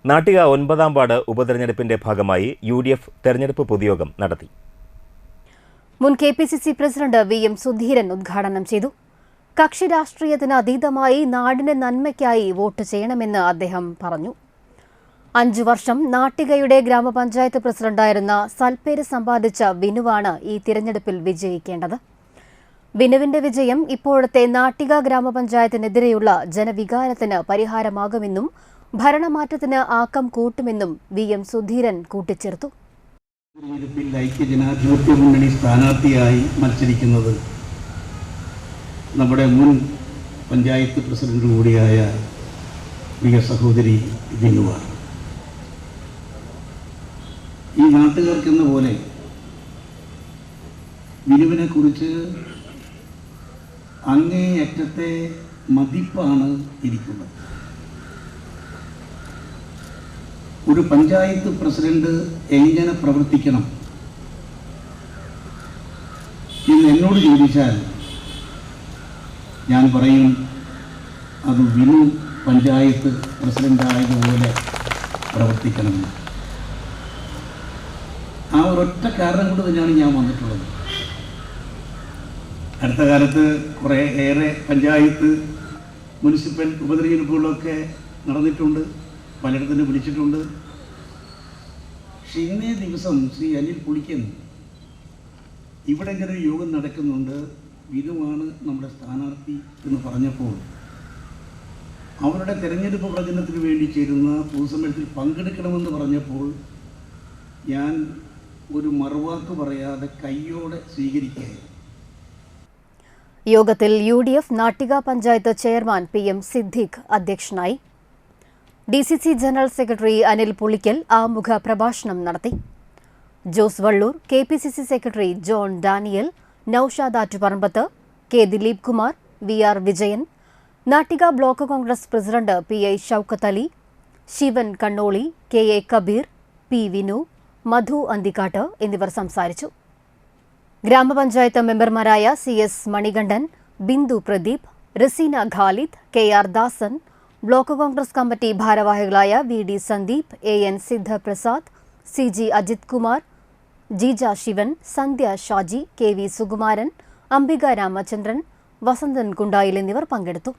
Nattika 9ാം ward ഉപതെരഞ്ഞെടുപ്പിന്റെ ഭാഗമായി UDF തെരഞ്ഞെടുപ്പ് പൊതുയോഗം നടത്തി. മുൻ KPCC പ്രസിഡന്റ് VM സുധീരൻ ഉദ്ഘാടനം ചെയ്തു. കക്ഷി രാഷ്ട്രീയത്തിന് അതീതമായി നാടിന്റെ നന്മയ്ക്കായി വോട്ട് ചെയ്യണമെന്ന് അദ്ദേഹം പറഞ്ഞു. 5 വർഷം നാട്ടികയുടെ ഗ്രാമപഞ്ചായത്ത് പ്രസിഡന്റായിരുന്ന സൽപ്പേര് സമ്പാദിച്ച വിനുവാണ് ഈ തിരഞ്ഞെടുപ്പിൽ വിജയിക്കേണ്ടത്. വിനുവിന്റെ വിജയം ഇപ്പോഴത്തെ നാട്ടിക ഗ്രാമപഞ്ചായത്തിനെതിരെയുള്ള ജനവികാരത്തിന് പരിഹാരമാകുമെന്നും ഭരണമാറ്റത്തിന് ആക്കം കൂട്ടുമെന്നും VM സുധീരൻ കൂട്ടിച്ചേർത്തു. തിരഞ്ഞെടുപ്പിൽ ഐക്യജനാധിപത്യ മുന്നണി സ്ഥാനാർത്ഥിയായി മത്സരിക്കുന്നത് നമ്മുടെ മുൻ പഞ്ചായത്ത് പ്രസിഡന്റ് കൂടിയായ പ്രിയ സഹോദരി വിനുവാണ്. ഈ നാട്ടുകാർക്കെന്ന പോലെ വിനുവിനെ കുറിച്ച് അങ്ങേയറ്റത്തെ മതിപ്പാണ് ഇരിക്കുന്നത്. ഒരു പഞ്ചായത്ത് പ്രസിഡന്റ് എങ്ങനെ പ്രവർത്തിക്കണം എന്ന് എന്നോട് ചോദിച്ചാൽ ഞാൻ പറയും, അത് വിനു പഞ്ചായത്ത് പ്രസിഡന്റായതുപോലെ പ്രവർത്തിക്കണം. ആ ഒരൊറ്റ കാരണം കൊണ്ട് തന്നെയാണ് ഞാൻ വന്നിട്ടുള്ളത്. അടുത്ത കാലത്ത് ഏറെ പഞ്ചായത്ത് മുനിസിപ്പൽ ഉപതെരഞ്ഞെടുപ്പുകളൊക്കെ നടന്നിട്ടുണ്ട്, പലയിടത്തും വിളിച്ചിട്ടുണ്ട്. പക്ഷെ ഇന്നേ ദിവസം ശ്രീ അനിൽ പുളിക്കൻ ഇവിടെ ഇങ്ങനെ ഒരു യോഗം നടക്കുന്നുണ്ട്, വിനുവാണ് നമ്മുടെ സ്ഥാനാർത്ഥി എന്ന് പറഞ്ഞപ്പോൾ അവരുടെ തെരഞ്ഞെടുപ്പ് പ്രചരണത്തിന് വേണ്ടി ചേരുന്ന പൊതുസമ്മേളനത്തിൽ പങ്കെടുക്കണമെന്ന് പറഞ്ഞപ്പോൾ ഞാൻ ഒരു മറുവാക്ക് പറയാതെ കയ്യോടെ സ്വീകരിക്കുകയായിരുന്നു. യോഗത്തിൽ UDF Nattika panchayat chairman PM Siddique അധ്യക്ഷനായി. DCC general secretary Anil Pulikkal ആമുഖ പ്രഭാഷണം നടത്തി. Jose Vallur, KPCC secretary John Daniel, Noushad Attuparambath, K Dileep Kumar, VR Vijayan, Nattika block Congress president PI Shoukath Ali, Sivan Kannoli, KA Kabeer, P Vinu, Madhu Anthikkad എന്നിവർ സംസാരിച്ചു. ഗ്രാമപഞ്ചായത്ത് മെമ്പർമാരായ CS Manikandan, Bindu Pradeep, Raseena Khalid, KR Dasan, block Congress committee ഭാരവാഹികളായ VD Sandeep, AN Sidhaprasad, CG Ajith Kumar, Jeeja Shivan, Sandhya Shaji, KV Sukumaran, Ambika Ramachandran, Vasanthan കുണ്ടായിൽ എന്നിവർ പങ്കെടുത്തു.